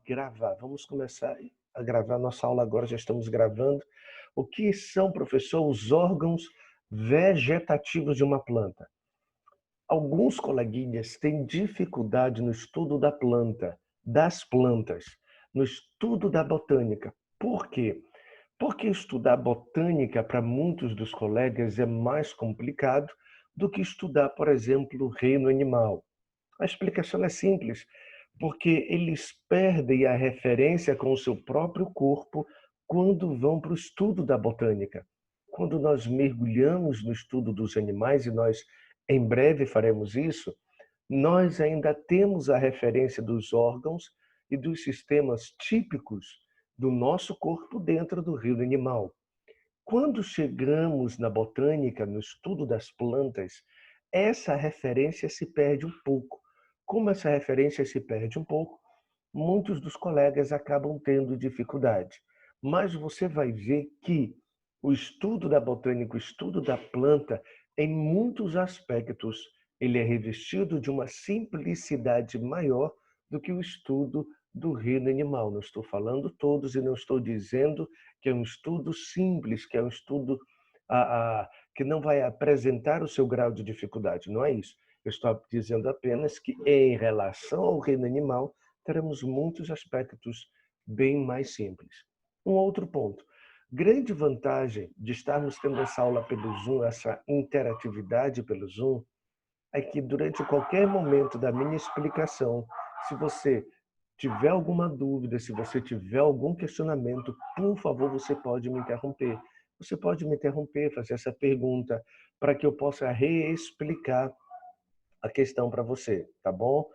gravar. Vamos começar a gravar nossa aula agora, já estamos gravando. O que são, professor, os órgãos vegetativos de uma planta? Alguns coleguinhas têm dificuldade no estudo da planta, das plantas, no estudo da botânica. Por quê? Porque estudar botânica para muitos dos colegas é mais complicado do que estudar, por exemplo, o reino animal. A explicação é simples, porque eles perdem a referência com o seu próprio corpo quando vão para o estudo da botânica. Quando nós mergulhamos no estudo dos animais, e nós em breve faremos isso, nós ainda temos a referência dos órgãos e dos sistemas típicos do nosso corpo dentro do reino animal. Quando chegamos na botânica, no estudo das plantas, essa referência se perde um pouco. Como essa referência se perde um pouco, muitos dos colegas acabam tendo dificuldade. Mas você vai ver que o estudo da botânica, o estudo da planta, em muitos aspectos, ele é revestido de uma simplicidade maior do que o estudo do reino animal. Não estou falando todos e não estou dizendo que é um estudo simples, que é um estudo que não vai apresentar o seu grau de dificuldade. Não é isso. Eu estou dizendo apenas que, em relação ao reino animal, teremos muitos aspectos bem mais simples. Um outro ponto. Grande vantagem de estarmos tendo essa aula pelo Zoom, essa interatividade pelo Zoom, é que durante qualquer momento da minha explicação, se você tiver alguma dúvida, se você tiver algum questionamento, por favor, você pode me interromper. Você pode me interromper, fazer essa pergunta, para que eu possa reexplicar a questão para você, tá bom?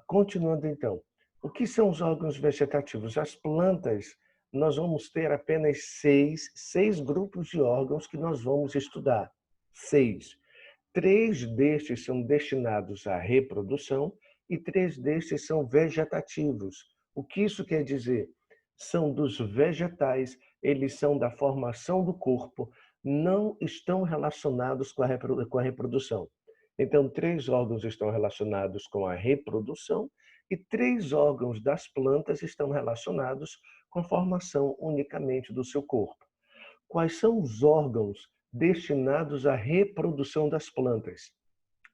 Continuando então. O que são os órgãos vegetativos? As plantas, nós vamos ter apenas seis grupos de órgãos que nós vamos estudar. 6. 3 destes são destinados à reprodução e 3 destes são vegetativos. O que isso quer dizer? São dos vegetais, eles são da formação do corpo, não estão relacionados com a reprodução. Então, 3 órgãos estão relacionados com a reprodução e 3 órgãos das plantas estão relacionados com a formação unicamente do seu corpo. Quais são os órgãos destinados à reprodução das plantas?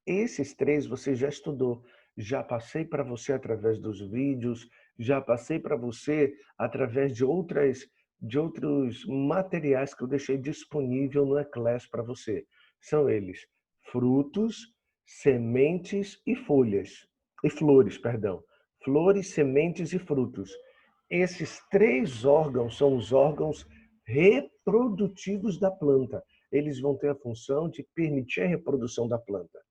Esses 3 você já estudou, já passei para você através dos vídeos, já passei para você através de outros materiais que eu deixei disponível no eClass para você. São eles: frutos, sementes e folhas. E flores, perdão. Flores, sementes e frutos. Esses 3 órgãos são os órgãos reprodutivos da planta. Eles vão ter a função de permitir a reprodução da planta.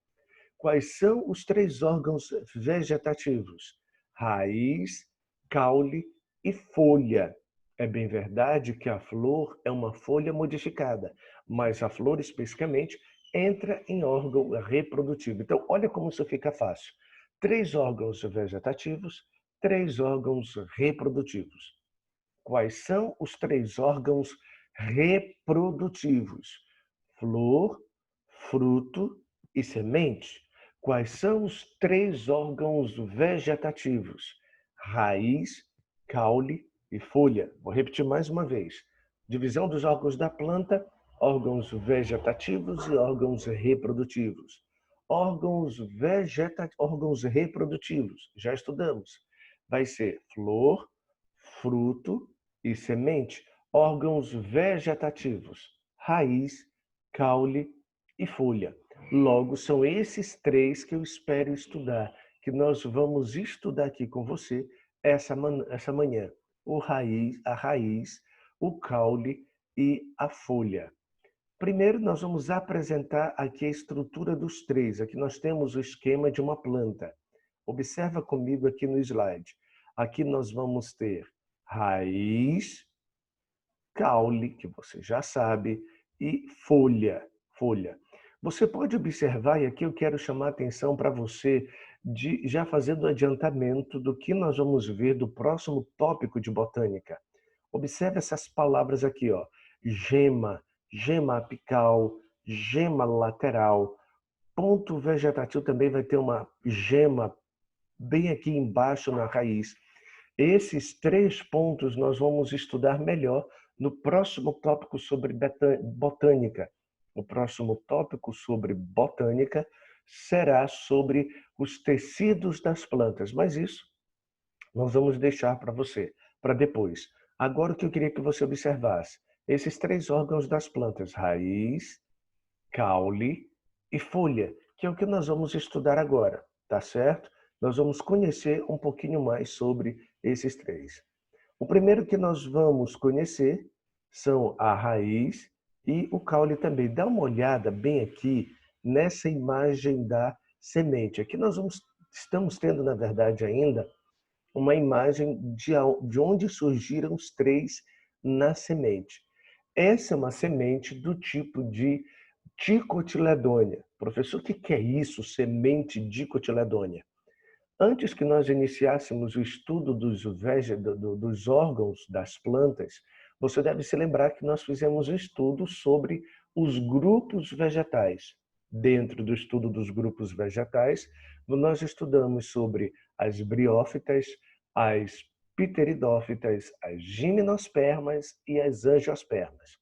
Quais são os 3 órgãos vegetativos? Raiz, caule e folha. É bem verdade que a flor é uma folha modificada, mas a flor especificamente entra em órgão reprodutivo. Então, olha como isso fica fácil. 3 órgãos vegetativos, 3 órgãos reprodutivos. Quais são os 3 órgãos reprodutivos? Flor, fruto e semente. Quais são os 3 órgãos vegetativos? Raiz, caule e folha. Vou repetir mais uma vez. Divisão dos órgãos da planta: órgãos vegetativos e órgãos reprodutivos. Órgãos reprodutivos, já estudamos. Vai ser flor, fruto e semente. Órgãos vegetativos: raiz, caule e folha. Logo, são esses 3 que eu espero estudar, que nós vamos estudar aqui com você essa manhã. A raiz, o caule e a folha. Primeiro, nós vamos apresentar aqui a estrutura dos 3. Aqui nós temos o esquema de uma planta. Observa comigo aqui no slide. Aqui nós vamos ter raiz, caule, que você já sabe, e folha. Você pode observar, e aqui eu quero chamar a atenção para você, já fazendo o adiantamento do que nós vamos ver do próximo tópico de botânica. Observe essas palavras aqui, ó. Gema, gema apical, gema lateral. Ponto vegetativo também vai ter uma gema bem aqui embaixo na raiz. Esses 3 pontos nós vamos estudar melhor no próximo tópico sobre botânica. O próximo tópico sobre botânica será sobre os tecidos das plantas, mas isso nós vamos deixar para você, para depois. Agora o que eu queria que você observasse, esses 3 órgãos das plantas, raiz, caule e folha, que é o que nós vamos estudar agora, tá certo? Nós vamos conhecer um pouquinho mais sobre esses 3. O primeiro que nós vamos conhecer são a raiz e o caule também. Dá uma olhada bem aqui nessa imagem da semente. Aqui nós estamos tendo, na verdade, ainda uma imagem de onde surgiram os 3 na semente. Essa é uma semente do tipo de dicotiledônia. Professor, o que é isso, semente dicotiledônia? Antes que nós iniciássemos o estudo dos órgãos das plantas, você deve se lembrar que nós fizemos um estudo sobre os grupos vegetais. Dentro do estudo dos grupos vegetais, nós estudamos sobre as briófitas, as pteridófitas, as gimnospermas e as angiospermas.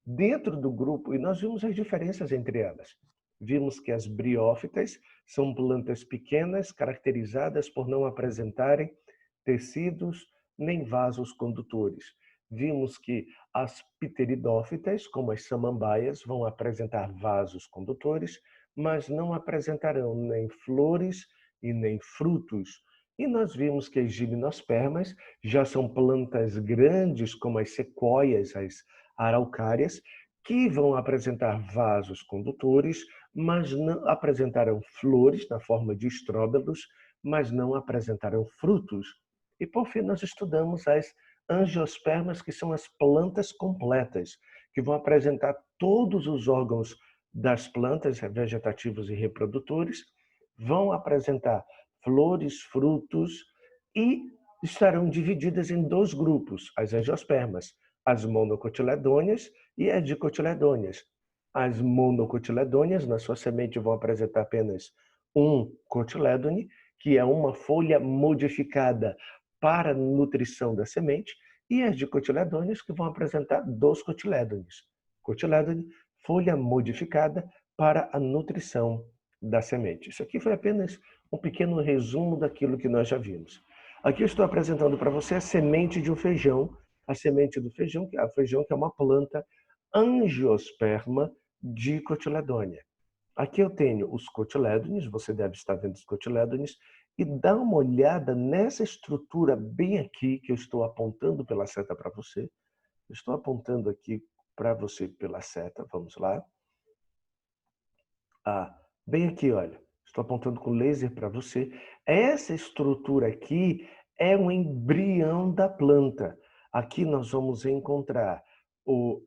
Dentro do grupo, e nós vimos as diferenças entre elas. Vimos que as briófitas são plantas pequenas, caracterizadas por não apresentarem tecidos nem vasos condutores. Vimos que as pteridófitas, como as samambaias, vão apresentar vasos condutores, mas não apresentarão nem flores e nem frutos. E nós vimos que as gimnospermas já são plantas grandes, como as sequoias, as araucárias, que vão apresentar vasos condutores, mas não apresentarão flores na forma de estróbilos, mas não apresentarão frutos. E por fim nós estudamos as angiospermas, que são as plantas completas, que vão apresentar todos os órgãos das plantas vegetativos e reprodutores, vão apresentar flores, frutos e estarão divididas em 2 grupos, as angiospermas, as monocotiledôneas e as dicotiledôneas. As monocotiledôneas, na sua semente, vão apresentar apenas um cotilédone, que é uma folha modificada para a nutrição da semente, e as dicotiledôneas, que vão apresentar 2 cotilédones. Cotilédone, folha modificada para a nutrição da semente. Isso aqui foi apenas um pequeno resumo daquilo que nós já vimos. Aqui eu estou apresentando para você a semente de um feijão, a semente do feijão, que é uma planta angiosperma dicotiledônea. Aqui eu tenho os cotilédones, você deve estar vendo os cotilédones, e dá uma olhada nessa estrutura bem aqui que eu estou apontando pela seta para você. Eu estou apontando aqui para você pela seta, vamos lá. Bem aqui, olha, estou apontando com laser para você. Essa estrutura aqui é um embrião da planta. Aqui nós vamos encontrar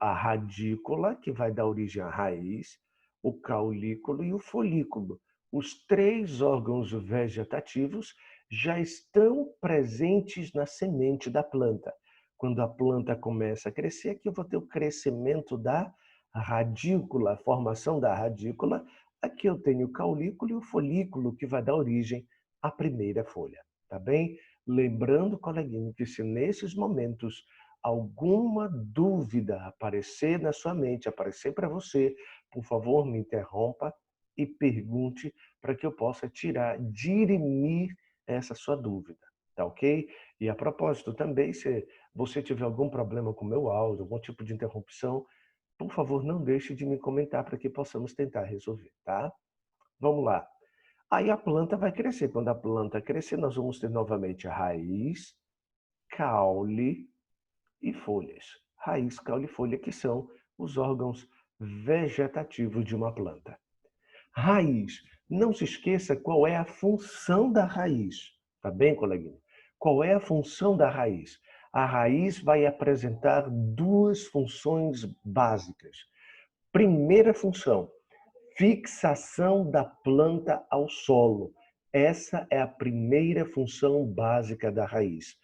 a radícula, que vai dar origem à raiz, o caulículo e o folículo. Os 3 órgãos vegetativos já estão presentes na semente da planta. Quando a planta começa a crescer, aqui eu vou ter o crescimento da radícula, a formação da radícula. Aqui eu tenho o caulículo e o folículo, que vai dar origem à primeira folha, tá bem? Lembrando, coleguinha, que se nesses momentos alguma dúvida aparecer na sua mente, aparecer para você, por favor, me interrompa e pergunte para que eu possa dirimir essa sua dúvida, tá ok? E a propósito também, se você tiver algum problema com o meu áudio, algum tipo de interrupção, por favor, não deixe de me comentar para que possamos tentar resolver, tá? Vamos lá. Aí a planta vai crescer. Quando a planta crescer, nós vamos ter novamente a raiz, caule e folhas. Raiz, caule e folha, que são os órgãos vegetativos de uma planta. Raiz. Não se esqueça qual é a função da raiz. Tá bem, coleguinha? Qual é a função da raiz? A raiz vai apresentar 2 funções básicas. Primeira função, fixação da planta ao solo. Essa é a primeira função básica da raiz.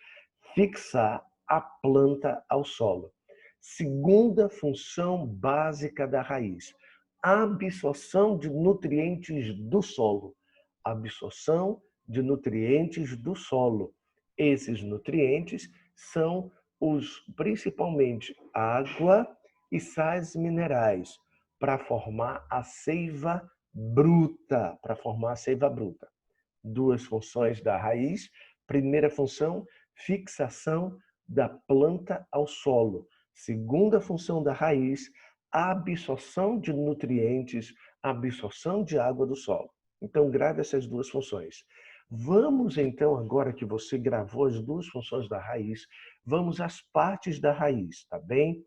Fixar a planta ao solo. Segunda função básica da raiz, absorção de nutrientes do solo. Absorção de nutrientes do solo. Esses nutrientes são os principalmente água e sais minerais para formar a seiva bruta, Duas funções da raiz. Primeira função, fixação da planta ao solo. Segunda função da raiz, absorção de nutrientes, absorção de água do solo. Então, grave essas duas funções. Vamos então, agora que você gravou as duas funções da raiz, vamos às partes da raiz, tá bem?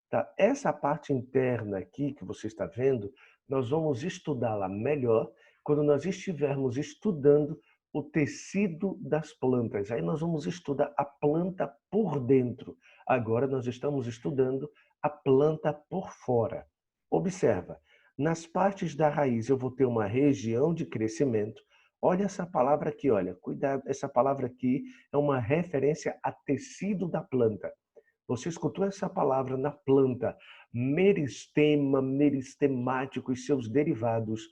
Tá? Essa parte interna aqui que você está vendo, nós vamos estudá-la melhor quando nós estivermos estudando o tecido das plantas. Aí nós vamos estudar a planta por dentro. Agora nós estamos estudando a planta por fora. Observa, nas partes da raiz eu vou ter uma região de crescimento. Olha essa palavra aqui, olha, cuidado, essa palavra aqui é uma referência a tecido da planta. Você escutou essa palavra na planta, meristema, meristemático e seus derivados,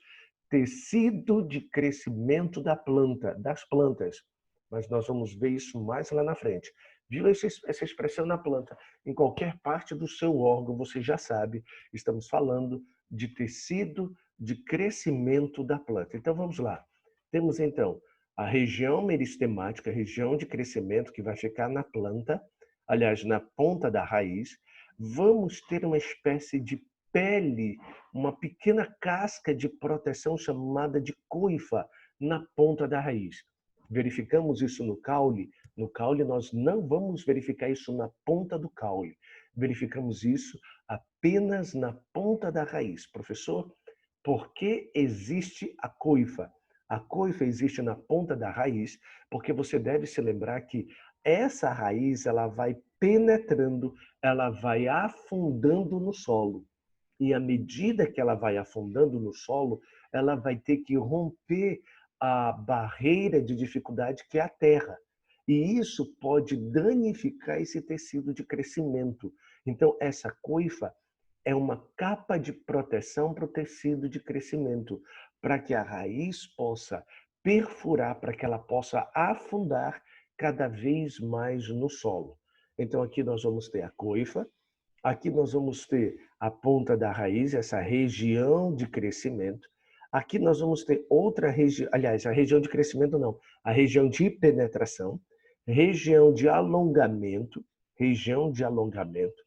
tecido de crescimento da planta, das plantas. Mas nós vamos ver isso mais lá na frente. Viu essa expressão na planta? Em qualquer parte do seu órgão, você já sabe, estamos falando de tecido de crescimento da planta. Então vamos lá. Temos então a região meristemática, a região de crescimento que vai ficar na planta, aliás, na ponta da raiz. Vamos ter uma espécie de pele, uma pequena casca de proteção chamada de coifa na ponta da raiz. Verificamos isso no caule. No caule nós não vamos verificar isso na ponta do caule. Verificamos isso apenas na ponta da raiz. Professor, por que existe a coifa? A coifa existe na ponta da raiz porque você deve se lembrar que essa raiz ela vai penetrando, ela vai afundando no solo. E à medida que ela vai afundando no solo, ela vai ter que romper a barreira de dificuldade que é a terra. E isso pode danificar esse tecido de crescimento. Então, essa coifa é uma capa de proteção para o tecido de crescimento, para que a raiz possa perfurar, para que ela possa afundar cada vez mais no solo. Então, aqui nós vamos ter a coifa, aqui nós vamos ter a ponta da raiz, essa região de crescimento. Aqui nós vamos ter outra região, aliás, a região de crescimento não, a região de penetração, região de alongamento, região de alongamento.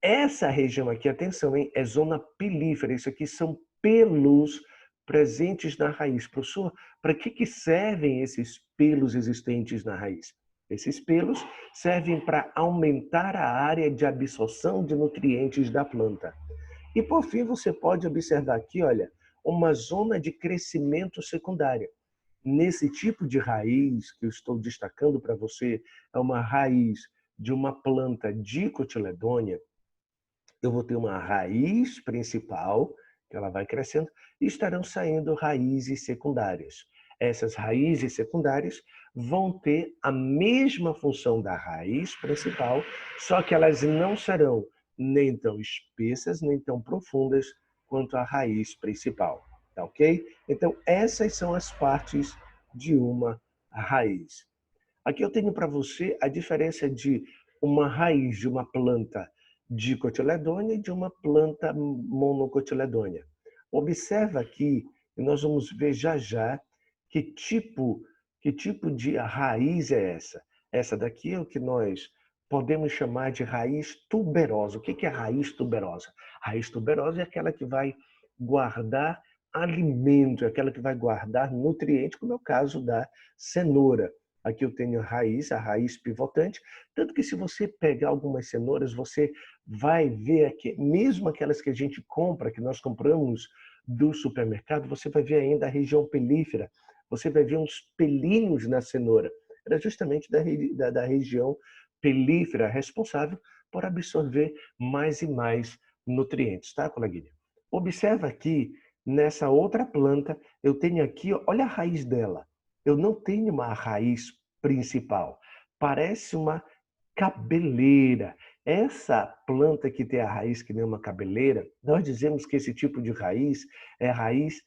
Essa região aqui, atenção, hein, é zona pilífera. Isso aqui são pelos presentes na raiz. Professor, para que servem esses pelos existentes na raiz? Esses pelos servem para aumentar a área de absorção de nutrientes da planta. E por fim, você pode observar aqui, olha, uma zona de crescimento secundária. Nesse tipo de raiz que eu estou destacando para você, é uma raiz de uma planta dicotiledônea. Eu vou ter uma raiz principal, que ela vai crescendo, e estarão saindo raízes secundárias. Essas raízes secundárias vão ter a mesma função da raiz principal, só que elas não serão nem tão espessas, nem tão profundas quanto a raiz principal. Tá ok? Então, essas são as partes de uma raiz. Aqui eu tenho para você a diferença de uma raiz de uma planta dicotiledônea e de uma planta monocotiledônea. Observa aqui, e nós vamos ver já já, que tipo de raiz é essa. Essa daqui é o que nós podemos chamar de raiz tuberosa. O que é raiz tuberosa? Raiz tuberosa é aquela que vai guardar alimento, é aquela que vai guardar nutrientes, como é o caso da cenoura. Aqui eu tenho a raiz pivotante, tanto que se você pegar algumas cenouras, você vai ver aqui, mesmo aquelas que a gente compra, que nós compramos do supermercado, você vai ver ainda a região pelífera, você vai ver uns pelinhos na cenoura. Era justamente da região pelífera responsável por absorver mais e mais nutrientes, tá, coleguinha? Observa aqui, nessa outra planta, eu tenho aqui, olha a raiz dela. Eu não tenho uma raiz principal. Parece uma cabeleira. Essa planta que tem a raiz que nem uma cabeleira, nós dizemos que esse tipo de raiz é raiz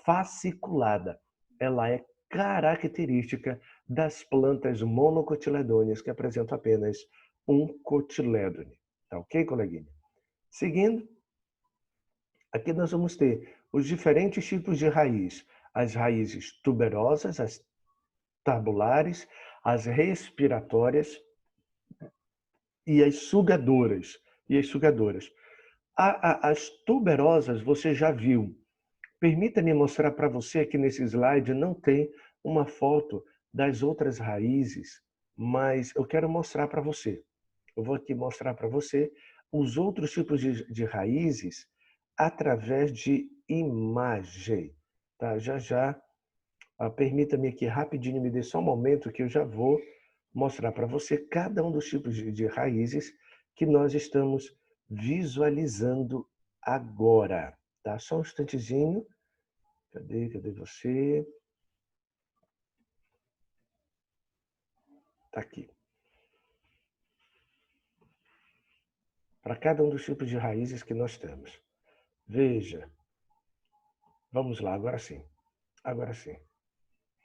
fasciculada. Ela é característica das plantas monocotiledôneas que apresentam apenas um cotilédone. Tá ok, coleguinha? Seguindo, aqui nós vamos ter os diferentes tipos de raiz. As raízes tuberosas, as tabulares, as respiratórias e as sugadoras. As tuberosas você já viu. Permita-me mostrar para você aqui nesse slide, não tem uma foto das outras raízes, mas eu quero mostrar para você. Eu vou aqui mostrar para você os outros tipos de raízes através de imagem. Tá? Já. Permita-me aqui rapidinho, me dê só um momento que eu já vou mostrar para você cada um dos tipos de raízes que nós estamos visualizando agora. Tá? Só um instantezinho. Cadê você? Tá aqui. Para cada um dos tipos de raízes que nós temos. Veja. Vamos lá, agora sim. Agora sim.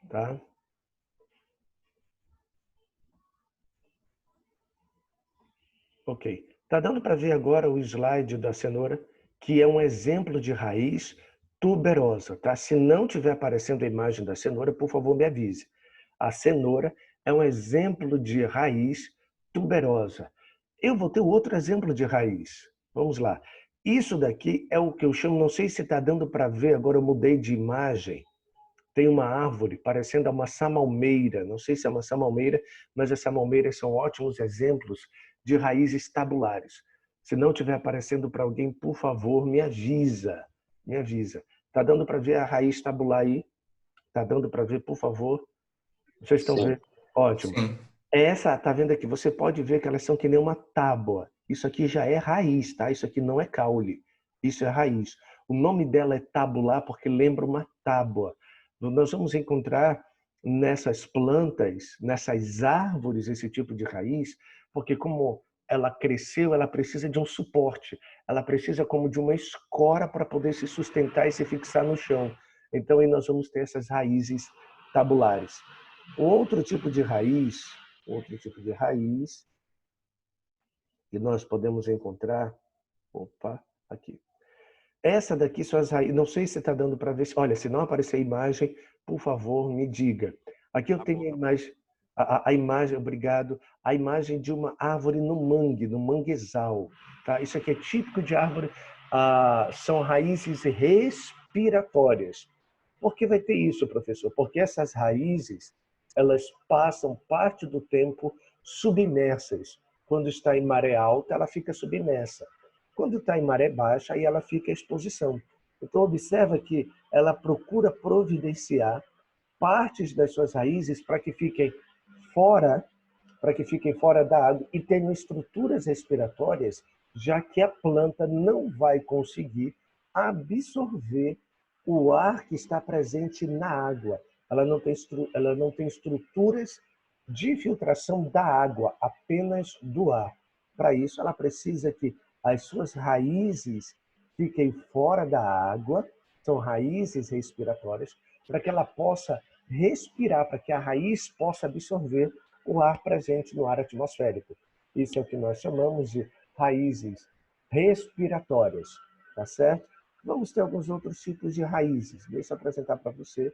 Tá? Ok. Tá dando para ver agora o slide da cenoura, que é um exemplo de raiz tuberosa, tá? Se não estiver aparecendo a imagem da cenoura, por favor, me avise. A cenoura é um exemplo de raiz tuberosa. Eu vou ter outro exemplo de raiz. Vamos lá. Isso daqui é o que eu chamo, não sei se está dando para ver, agora eu mudei de imagem. Tem uma árvore parecendo uma samalmeira. Não sei se é uma samalmeira, mas as samalmeiras são ótimos exemplos de raízes tabulares. Se não estiver aparecendo para alguém, por favor, me avisa. Me avisa. Está dando para ver a raiz tabular aí? Está dando para ver, por favor? Vocês estão Sim. vendo? Ótimo. Sim. Essa, tá vendo aqui? Você pode ver que elas são que nem uma tábua. Isso aqui já é raiz, tá? Isso aqui não é caule. Isso é raiz. O nome dela é tabular porque lembra uma tábua. Nós vamos encontrar nessas plantas, nessas árvores, esse tipo de raiz, porque como ela cresceu, ela precisa de um suporte. Ela precisa como de uma escora para poder se sustentar e se fixar no chão. Então, aí nós vamos ter essas raízes tabulares. Outro tipo de raiz que nós podemos encontrar, opa, aqui. Essa daqui são as raízes, não sei se está dando para ver, olha, se não aparecer a imagem, por favor, me diga. Aqui eu tenho a imagem, a imagem, obrigado, a imagem de uma árvore no mangue, no manguezal. Tá? Isso aqui é típico de árvore, são raízes respiratórias. Por que vai ter isso, professor? Porque essas raízes, elas passam parte do tempo submersas. Quando está em maré alta, ela fica submersa. Quando está em maré baixa, aí ela fica em exposição. Então, observa que ela procura providenciar partes das suas raízes fora, para que fiquem fora da água e tenham estruturas respiratórias, já que a planta não vai conseguir absorver o ar que está presente na água. Ela não tem estruturas de filtração da água, apenas do ar. Para isso, ela precisa que as suas raízes fiquem fora da água, são raízes respiratórias, para que ela possa respirar, para que a raiz possa absorver o ar presente no ar atmosférico. Isso é o que nós chamamos de raízes respiratórias, tá certo? Vamos ter alguns outros tipos de raízes. Deixa eu apresentar para você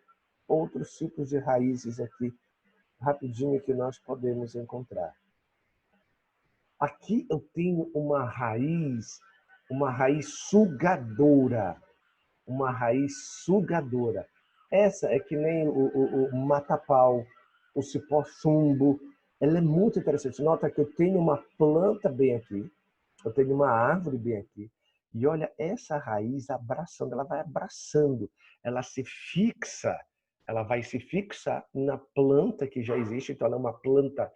outros tipos de raízes aqui, rapidinho, que nós podemos encontrar. Aqui eu tenho uma raiz sugadora, uma raiz sugadora. Essa é que nem o mata-pau, o cipó-chumbo. Ela é muito interessante. Nota que eu tenho uma planta bem aqui, eu tenho uma árvore bem aqui, e olha essa raiz abraçando, ela vai abraçando, ela se fixa, ela vai se fixar na planta que já existe, então ela é uma planta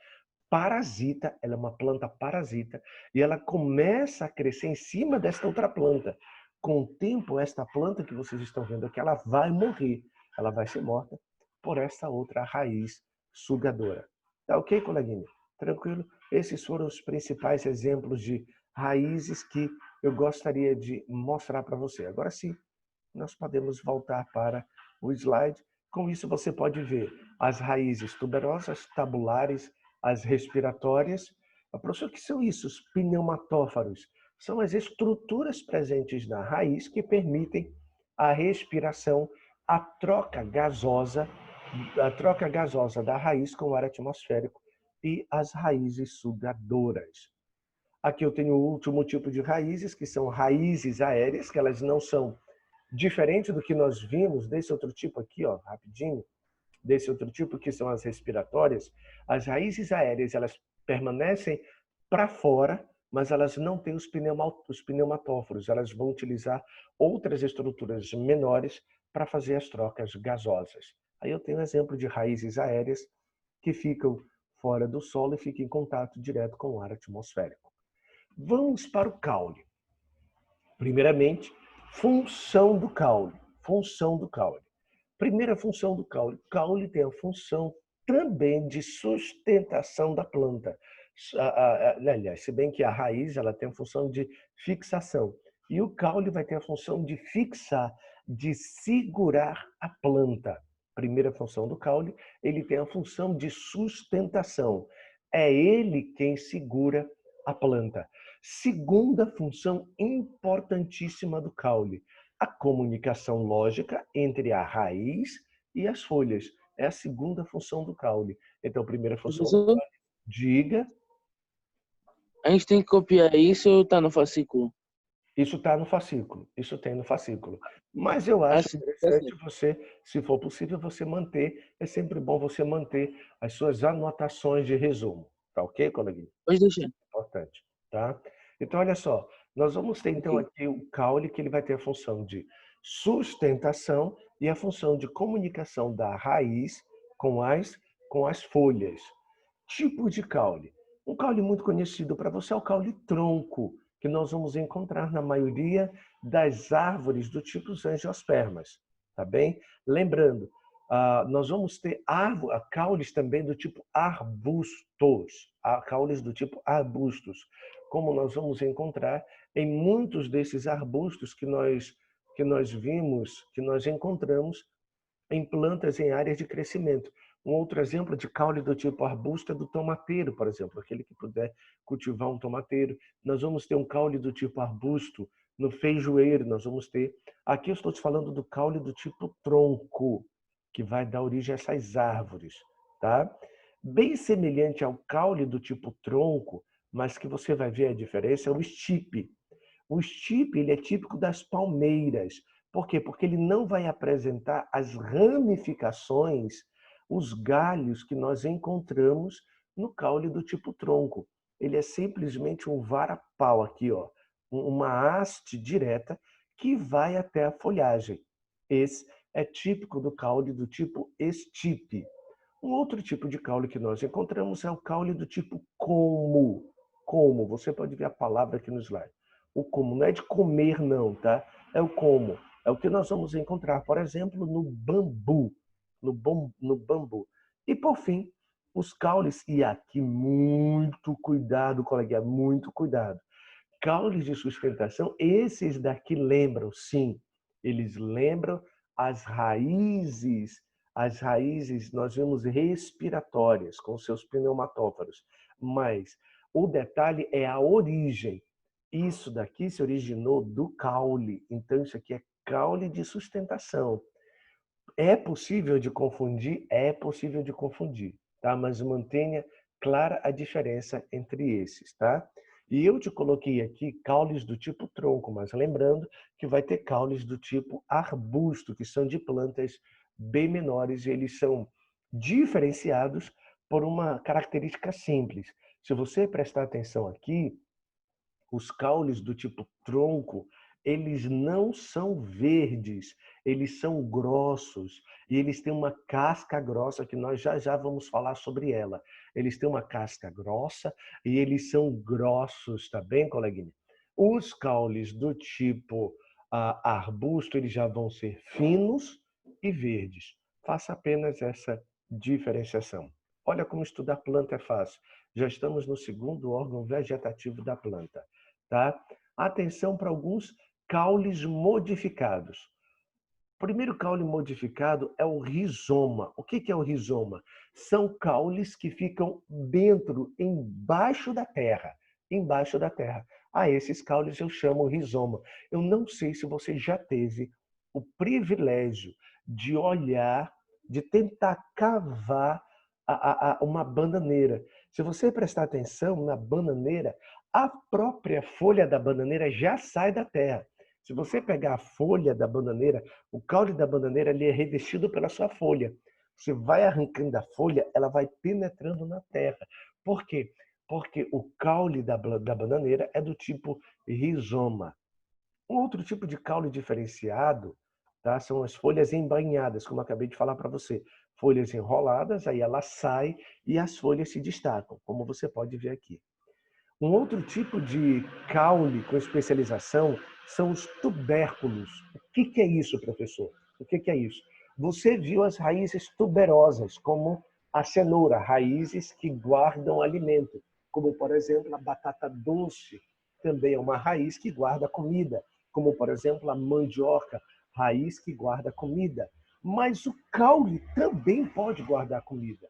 parasita, ela é uma planta parasita, e ela começa a crescer em cima desta outra planta. Com o tempo, esta planta que vocês estão vendo aqui, ela vai morrer, ela vai ser morta por essa outra raiz sugadora. Tá ok, coleguinha? Tranquilo? Esses foram os principais exemplos de raízes que eu gostaria de mostrar para você. Agora sim, nós podemos voltar para o slide. Com isso, você pode ver as raízes tuberosas, tabulares, as respiratórias. Professor, o que são isso? Os pneumatófaros. São as estruturas presentes na raiz que permitem a respiração, a troca gasosa da raiz com o ar atmosférico e as raízes sugadoras. Aqui eu tenho o último tipo de raízes, que são raízes aéreas, que elas não são diferentes do que nós vimos desse outro tipo aqui, ó, rapidinho, desse outro tipo que são as respiratórias. As raízes aéreas, elas permanecem para fora, mas elas não têm os pneumatóforos, elas vão utilizar outras estruturas menores para fazer as trocas gasosas. Aí eu tenho um exemplo de raízes aéreas que ficam fora do solo e ficam em contato direto com o ar atmosférico. Vamos para o caule. Primeiramente, função do caule. Função do caule. Primeira função do caule. O caule tem a função também de sustentação da planta. Aliás, se bem que a raiz ela tem a função de fixação. E o caule vai ter a função de fixar, de segurar a planta. Primeira função do caule, ele tem a função de sustentação. É ele quem segura a planta. Segunda função importantíssima do caule, a comunicação lógica entre a raiz e as folhas. É a segunda função do caule. Então, a primeira função do Professor, caule, diga, a gente tem que copiar isso ou tá no fascículo? isso está no fascículo, isso tem no fascículo. Mas eu Ah, acho sim, tá interessante certo. você, se for possível, você manter, é sempre bom você manter as suas anotações de resumo. Tá ok, coleguinha? Pode deixar. Importante, tá? Então, olha só, nós vamos ter então Ok. aqui o caule, que ele vai ter a função de sustentação e a função de comunicação da raiz com as folhas. Tipo de caule. Um caule muito conhecido para você é o caule tronco, que nós vamos encontrar na maioria das árvores do tipo angiospermas, tá bem? Lembrando, nós vamos ter caules também do tipo arbustos, caules do tipo arbustos, como nós vamos encontrar em muitos desses arbustos que nós vimos, que nós encontramos em plantas em áreas de crescimento. Um outro exemplo de caule do tipo arbusto é do tomateiro, por exemplo, aquele que puder cultivar um tomateiro. Nós vamos ter um caule do tipo arbusto no feijoeiro, nós vamos ter. Aqui eu estou te falando do caule do tipo tronco, que vai dar origem a essas árvores, tá? Bem semelhante ao caule do tipo tronco, mas que você vai ver a diferença, é o estipe. O estipe, ele é típico das palmeiras. Por quê? Porque ele não vai apresentar as ramificações, os galhos que nós encontramos no caule do tipo tronco. Ele é simplesmente um varapau aqui, ó, uma haste direta que vai até a folhagem. Esse é típico do caule do tipo estipe. Um outro tipo de caule que nós encontramos é o caule do tipo como. Como, você pode ver a palavra aqui no slide. O como não é de comer não, tá? É o como. É o que nós vamos encontrar, por exemplo, no bambu. No bambu. E por fim, os caules, e aqui muito cuidado, coleguinha, muito cuidado. Caules de sustentação, esses daqui lembram, sim, eles lembram as raízes nós vemos respiratórias, com seus pneumatóforos, mas o detalhe é a origem. Isso daqui se originou do caule, então isso aqui é caule de sustentação. É possível de confundir? É possível de confundir, tá? Mas mantenha clara a diferença entre esses, tá? E eu te coloquei aqui caules do tipo tronco, mas lembrando que vai ter caules do tipo arbusto, que são de plantas bem menores, e eles são diferenciados por uma característica simples. Se você prestar atenção aqui, os caules do tipo tronco, eles não são verdes, eles são grossos e eles têm uma casca grossa que nós já já vamos falar sobre ela. Eles têm uma casca grossa e eles são grossos, tá bem, coleguinha? Os caules do tipo arbusto, eles já vão ser finos e verdes. Faça apenas essa diferenciação. Olha como estudar planta é fácil. Já estamos no segundo órgão vegetativo da planta. Tá? Atenção para alguns caules modificados. O primeiro caule modificado é o rizoma. O que é o rizoma? São caules que ficam embaixo da terra. Embaixo da terra. A esses caules eu chamo rizoma. Eu não sei se você já teve o privilégio de olhar, de tentar cavar uma bananeira. Se você prestar atenção na bananeira, a própria folha da bananeira já sai da terra. Se você pegar a folha da bananeira, o caule da bananeira ele é revestido pela sua folha. Você vai arrancando a folha, ela vai penetrando na terra. Por quê? Porque o caule da bananeira é do tipo rizoma. Um outro tipo de caule diferenciado, tá? São as folhas embainhadas, como eu acabei de falar para você. Folhas enroladas, aí ela sai e as folhas se destacam, como você pode ver aqui. Um outro tipo de caule com especialização são os tubérculos. O que é isso, professor? O que é isso? Você viu as raízes tuberosas, como a cenoura, raízes que guardam alimento, como, por exemplo, a batata doce, também é uma raiz que guarda comida, como, por exemplo, a mandioca, raiz que guarda comida. Mas o caule também pode guardar comida.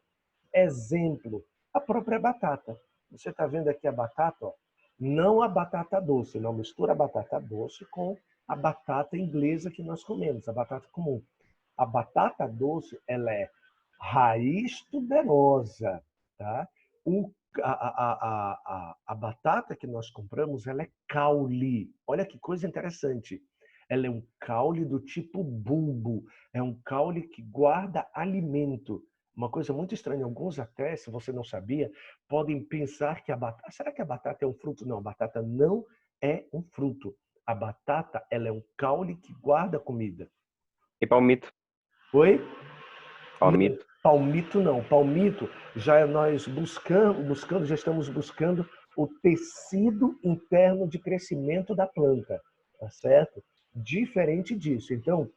Exemplo, a própria batata. Você está vendo aqui a batata? Ó. Não a batata doce, não mistura a batata doce com a batata inglesa que nós comemos, a batata comum. A batata doce, ela é raiz tuberosa, tá? A batata que nós compramos, ela é caule. Olha que coisa interessante. Ela é um caule do tipo bulbo. É um caule que guarda alimento. Uma coisa muito estranha, alguns até, se você não sabia, podem pensar que a batata... Será que a batata é um fruto? Não, a batata não é um fruto. A batata, ela é um caule que guarda comida. E palmito? Oi? Não, Palmito? palmito não. Palmito, já nós buscando, já estamos buscando o tecido interno de crescimento da planta, tá certo? Diferente disso. Então,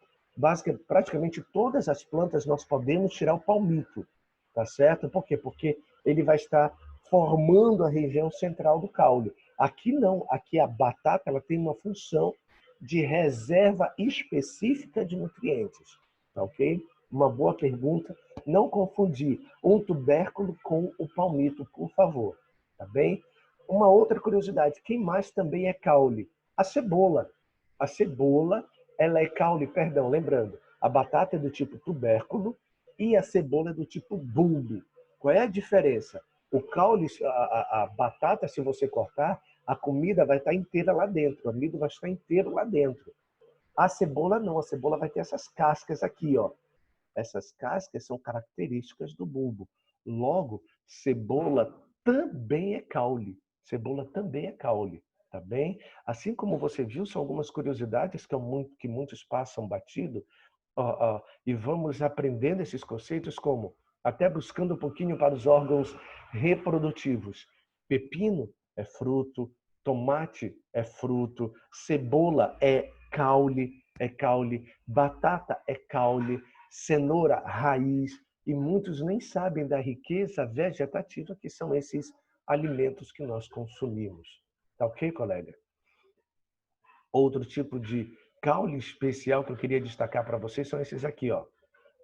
praticamente todas as plantas nós podemos tirar o palmito, tá certo? Por quê? Porque ele vai estar formando a região central do caule. Aqui não, aqui a batata ela tem uma função de reserva específica de nutrientes, tá ok? Uma boa pergunta. Não confundir um tubérculo com o palmito, por favor, tá bem? Uma outra curiosidade, quem mais também é caule? A cebola. A cebola, ela é caule, perdão, lembrando, a batata é do tipo tubérculo e a cebola é do tipo bulbo. Qual é a diferença? O caule, a batata, se você cortar, a comida vai estar inteira lá dentro, o amido vai estar inteiro lá dentro. A cebola não, a cebola vai ter essas cascas aqui, ó. Essas cascas são características do bulbo. Logo, cebola também é caule. Cebola também é caule, tá bem? Assim como você viu, são algumas curiosidades que muitos passam batido, e vamos aprendendo esses conceitos como até buscando um pouquinho para os órgãos reprodutivos. Pepino é fruto, tomate é fruto, cebola é caule, batata é caule, cenoura, raiz, e muitos nem sabem da riqueza vegetativa que são esses alimentos que nós consumimos. Tá ok, colega? Outro tipo de caule especial que eu queria destacar para vocês são esses aqui, ó,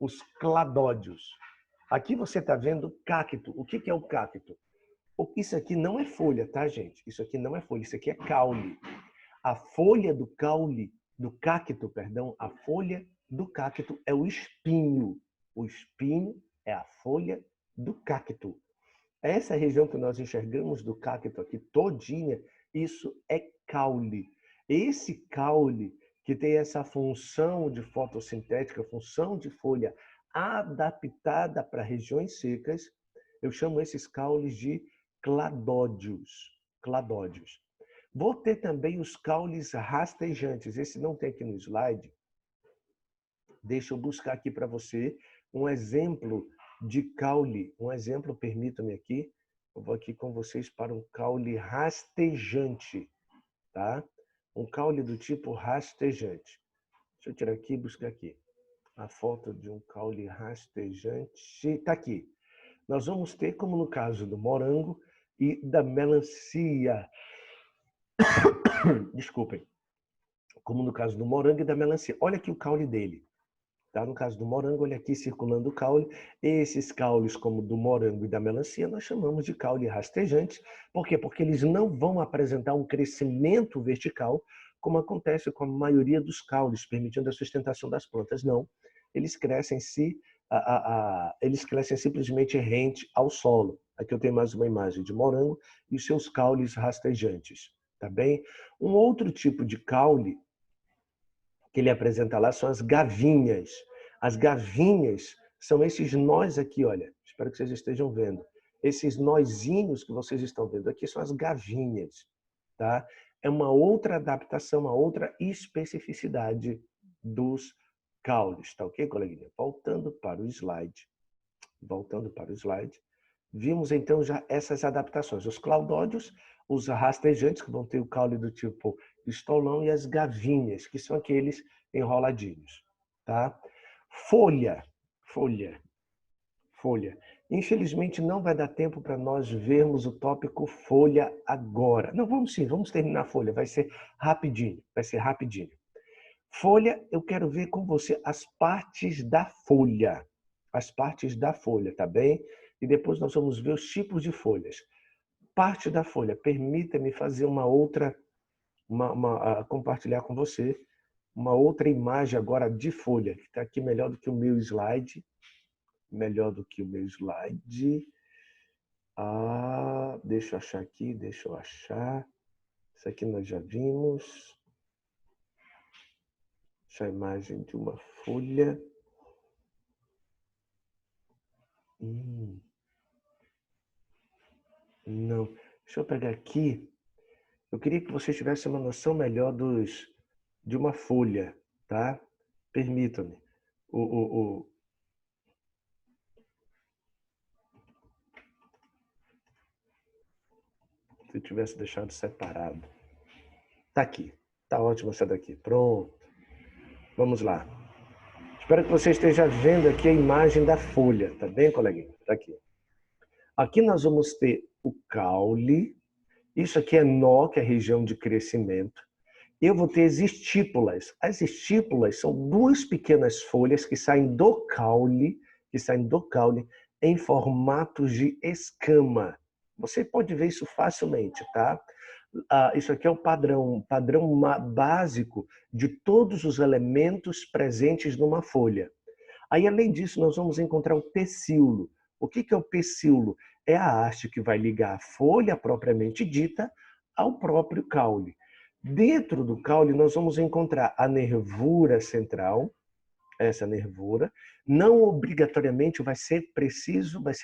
os cladódios. Aqui você está vendo cacto. O que é o cacto? Isso aqui não é folha, tá, gente? Isso aqui não é folha, isso aqui é caule. A folha do caule, do cacto, perdão, a folha do cacto é o espinho. O espinho é a folha do cacto. Essa região que nós enxergamos do cacto aqui todinha, isso é caule. Esse caule que tem essa função de fotossintética, função de folha adaptada para regiões secas, eu chamo esses caules de cladódios. Cladódios. Vou ter também os caules rastejantes. Esse não tem aqui no slide. Deixa eu buscar aqui para você um exemplo de caule. Um exemplo, permita-me aqui. Eu vou aqui com vocês para um caule rastejante, tá? Um caule do tipo rastejante. Deixa eu tirar aqui e buscar aqui. A foto de um caule rastejante. Está aqui. Nós vamos ter, como no caso do morango e da melancia. Desculpem. Como no caso do morango e da melancia. Olha aqui o caule dele. Tá? No caso do morango, olha aqui circulando o caule. Esses caules, como do morango e da melancia, nós chamamos de caule rastejante. Por quê? Porque eles não vão apresentar um crescimento vertical, como acontece com a maioria dos caules, permitindo a sustentação das plantas. Não. Eles crescem eles crescem simplesmente rente ao solo. Aqui eu tenho mais uma imagem de morango e os seus caules rastejantes. Tá bem? Um outro tipo de caule que ele apresenta lá são as gavinhas. As gavinhas são esses nós aqui, olha. Espero que vocês estejam vendo. Esses nozinhos que vocês estão vendo aqui são as gavinhas, tá? É uma outra adaptação, uma outra especificidade dos caules, tá ok, coleguinha? Voltando para o slide. Vimos então já essas adaptações. Os claudódios, os rastejantes, que vão ter o caule do tipo estolão, e as gavinhas, que são aqueles enroladinhos. Tá? Folha. Infelizmente não vai dar tempo para nós vermos o tópico folha agora. Não, vamos sim, vamos terminar a folha, vai ser rapidinho. Folha, eu quero ver com você as partes da folha. As partes da folha, tá bem? E depois nós vamos ver os tipos de folhas. Parte da folha, permita-me fazer uma outra, compartilhar com você uma outra imagem agora de folha, que está aqui melhor do que o meu slide. Deixa eu achar aqui, Isso aqui nós já vimos. Essa imagem de uma folha. Não. Deixa eu pegar aqui. Eu queria que você tivesse uma noção melhor de uma folha, tá? Permita-me. Se eu tivesse deixado separado. Tá aqui. Tá ótimo essa daqui. Pronto. Vamos lá. Espero que você esteja vendo aqui a imagem da folha. Tá bem, coleguinha? Tá aqui. Aqui nós vamos ter o caule. Isso aqui é nó, que é a região de crescimento. Eu vou ter as estípulas. As estípulas são duas pequenas folhas que saem do caule, em formatos de escama. Você pode ver isso facilmente, tá? Isso aqui é o padrão básico de todos os elementos presentes numa folha. Aí, além disso, nós vamos encontrar o pecíolo. O que é o pecíolo? É a haste que vai ligar a folha propriamente dita ao próprio caule. Dentro do caule, nós vamos encontrar a nervura central, essa nervura. Não obrigatoriamente vai ser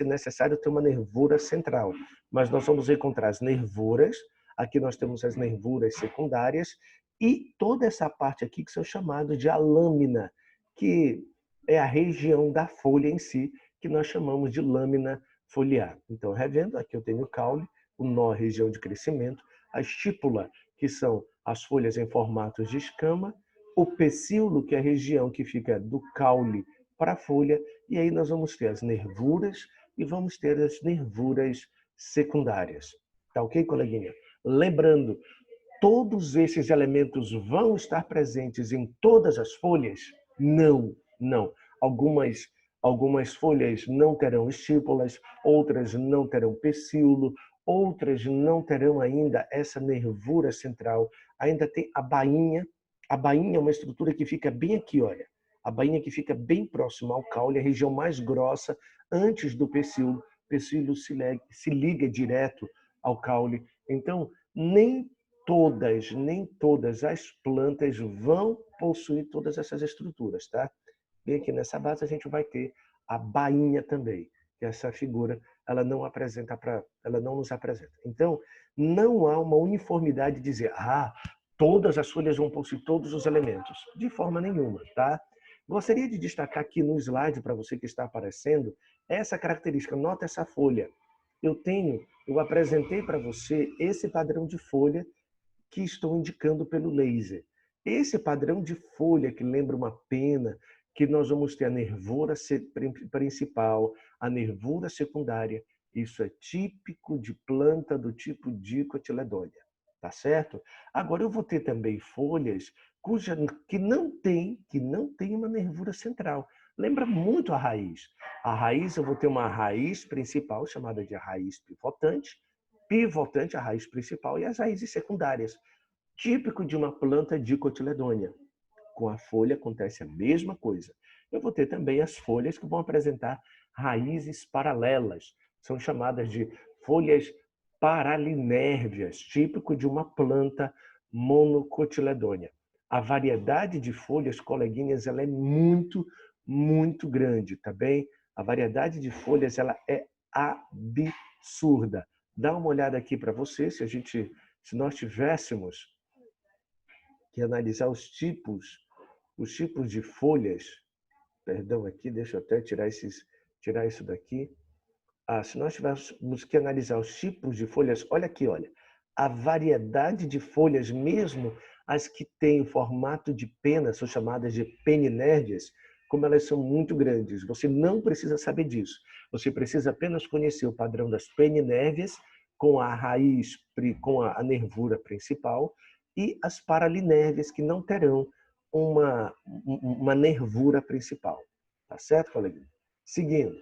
necessário ter uma nervura central, mas nós vamos encontrar as nervuras. Aqui nós temos as nervuras secundárias e toda essa parte aqui que são chamados de alâmina, que é a região da folha em si, que nós chamamos de lâmina foliar. Então, revendo, aqui eu tenho o caule, o nó, região de crescimento, a estípula, que são as folhas em formatos de escama, o pecíolo, que é a região que fica do caule para a folha, e aí nós vamos ter as nervuras e vamos ter as nervuras secundárias. Tá ok, coleguinha? Lembrando, todos esses elementos vão estar presentes em todas as folhas? Não. Algumas folhas não terão estípulas, outras não terão pecíolo, outras não terão ainda essa nervura central. Ainda tem a bainha. A bainha é uma estrutura que fica bem aqui, olha. A bainha que fica bem próxima ao caule, a região mais grossa, antes do pecíolo. O pecíolo se liga direto ao caule. Então, nem todas as plantas vão possuir todas essas estruturas, tá? E aqui nessa base a gente vai ter a bainha também, que essa figura ela não nos apresenta. Então, não há uma uniformidade de dizer, todas as folhas vão possuir todos os elementos. De forma nenhuma, tá? Gostaria de destacar aqui no slide, para você que está aparecendo, essa característica. Nota essa folha. Eu apresentei para você esse padrão de folha que estou indicando pelo laser. Esse padrão de folha que lembra uma pena, que nós vamos ter a nervura principal, a nervura secundária, isso é típico de planta do tipo Dicotiledônia, tá certo? Agora eu vou ter também folhas que não tem uma nervura central. Lembra muito a raiz. A raiz, eu vou ter uma raiz principal, chamada de raiz pivotante, a raiz principal, e as raízes secundárias, típico de uma planta dicotiledônea. Com a folha acontece a mesma coisa. Eu vou ter também as folhas que vão apresentar raízes paralelas. São chamadas de folhas paralinérvias, típico de uma planta monocotiledônea. A variedade de folhas, coleguinhas, ela é muito, muito grande, tá bem? A variedade de folhas, ela é absurda. Dá uma olhada aqui para você, se nós tivéssemos que analisar os tipos de folhas, perdão aqui, deixa eu até tirar isso daqui. Se nós tivéssemos que analisar os tipos de folhas, olha aqui, olha, a variedade de folhas, mesmo as que têm o formato de pena, são chamadas de peninérgias, como elas são muito grandes. Você não precisa saber disso. Você precisa apenas conhecer o padrão das peninérgias com a raiz, com a nervura principal, e as paralinérvias, que não terão uma nervura principal. Tá certo, coleguinha? Seguindo.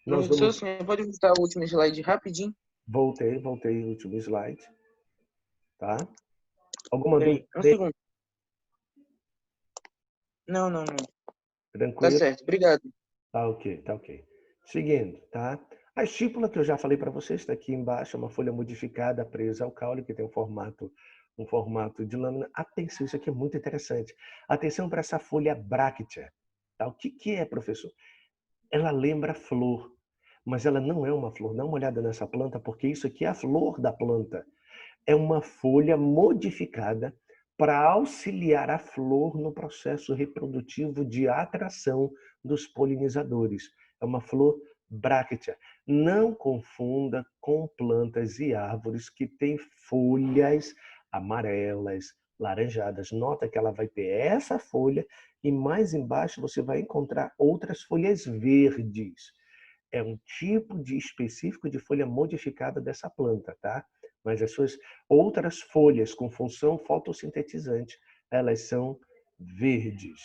Nós Professor, vamos... você pode voltar o último slide rapidinho? Voltei o último slide. Tá? Alguma dúvida? Peraí, um segundo. Não. Tá Tranquilo? certo, obrigado. Tá ok. Seguindo, tá? A estípula que eu já falei para vocês, está aqui embaixo, é uma folha modificada presa ao caule, que tem um formato de lâmina. Atenção, isso aqui é muito interessante. Atenção para essa folha bráctea. Tá? O que é, professor? Ela lembra flor, mas ela não é uma flor. Dá uma olhada nessa planta, porque isso aqui é a flor da planta. É uma folha modificada para auxiliar a flor no processo reprodutivo de atração dos polinizadores. É uma flor bráctea. Não confunda com plantas e árvores que têm folhas amarelas, laranjadas. Nota que ela vai ter essa folha e mais embaixo você vai encontrar outras folhas verdes. É um tipo específico de folha modificada dessa planta, tá? Mas as suas outras folhas com função fotossintetizante, elas são verdes,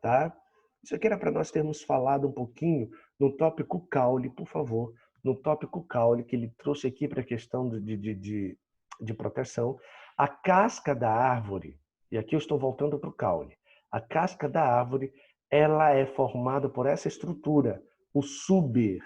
tá? Isso aqui era para nós termos falado um pouquinho no tópico caule, por favor, no tópico caule, que ele trouxe aqui para a questão de proteção. A casca da árvore, e aqui eu estou voltando para o caule, a casca da árvore, ela é formada por essa estrutura, o suber.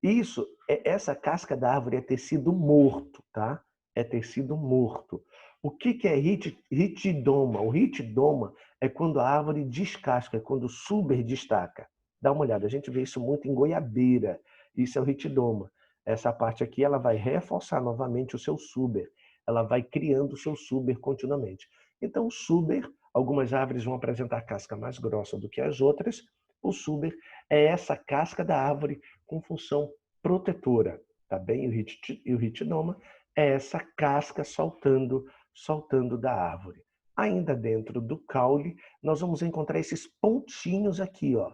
Isso, essa casca da árvore é tecido morto, tá? É tecido morto. O que é ritidoma? O ritidoma é quando a árvore descasca, é quando o suber destaca. Dá uma olhada, a gente vê isso muito em goiabeira. Isso é o ritidoma. Essa parte aqui, ela vai reforçar novamente o seu suber. Ela vai criando o seu suber continuamente. Então, o suber, algumas árvores vão apresentar casca mais grossa do que as outras. O suber é essa casca da árvore com função protetora, tá bem? E o ritidoma é essa casca soltando da árvore. Ainda dentro do caule, nós vamos encontrar esses pontinhos aqui, ó.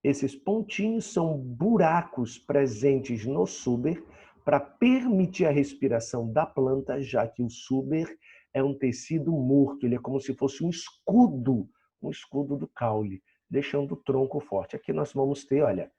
Esses pontinhos são buracos presentes no suber para permitir a respiração da planta, já que o suber é um tecido morto, ele é como se fosse um escudo do caule, deixando o tronco forte. Aqui nós vamos ter, olha,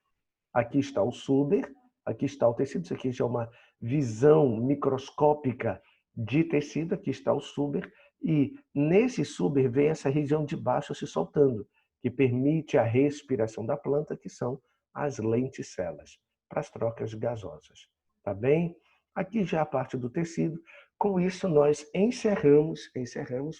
aqui está o suber, aqui está o tecido, isso aqui já é uma visão microscópica de tecido, aqui está o suber, e nesse suber vem essa região de baixo se soltando, que permite a respiração da planta, que são as lenticelas, para as trocas gasosas. Tá bem? Aqui já a parte do tecido. Com isso, nós encerramos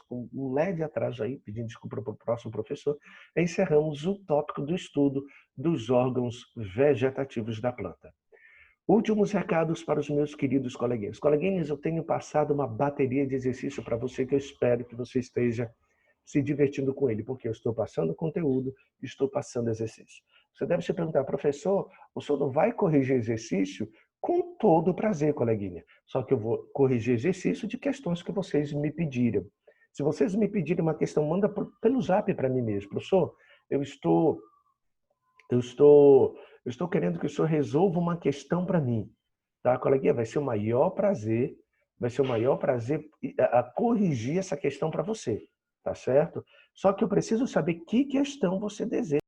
com um leve atraso aí, pedindo desculpa para o próximo professor, encerramos o tópico do estudo dos órgãos vegetativos da planta. Últimos recados para os meus queridos coleguinhas. Coleguinhas, eu tenho passado uma bateria de exercício para você que eu espero que você esteja se divertindo com ele, porque eu estou passando conteúdo, estou passando exercício. Você deve se perguntar, professor, o senhor não vai corrigir exercício? Com todo prazer, coleguinha. Só que eu vou corrigir exercício de questões que vocês me pediram. Se vocês me pedirem uma questão, manda pelo zap para mim mesmo. Professor, eu estou querendo que o senhor resolva uma questão para mim. Tá, coleguinha? Vai ser o maior prazer vai ser o maior prazer a corrigir essa questão para você, tá certo? Só que eu preciso saber que questão você deseja.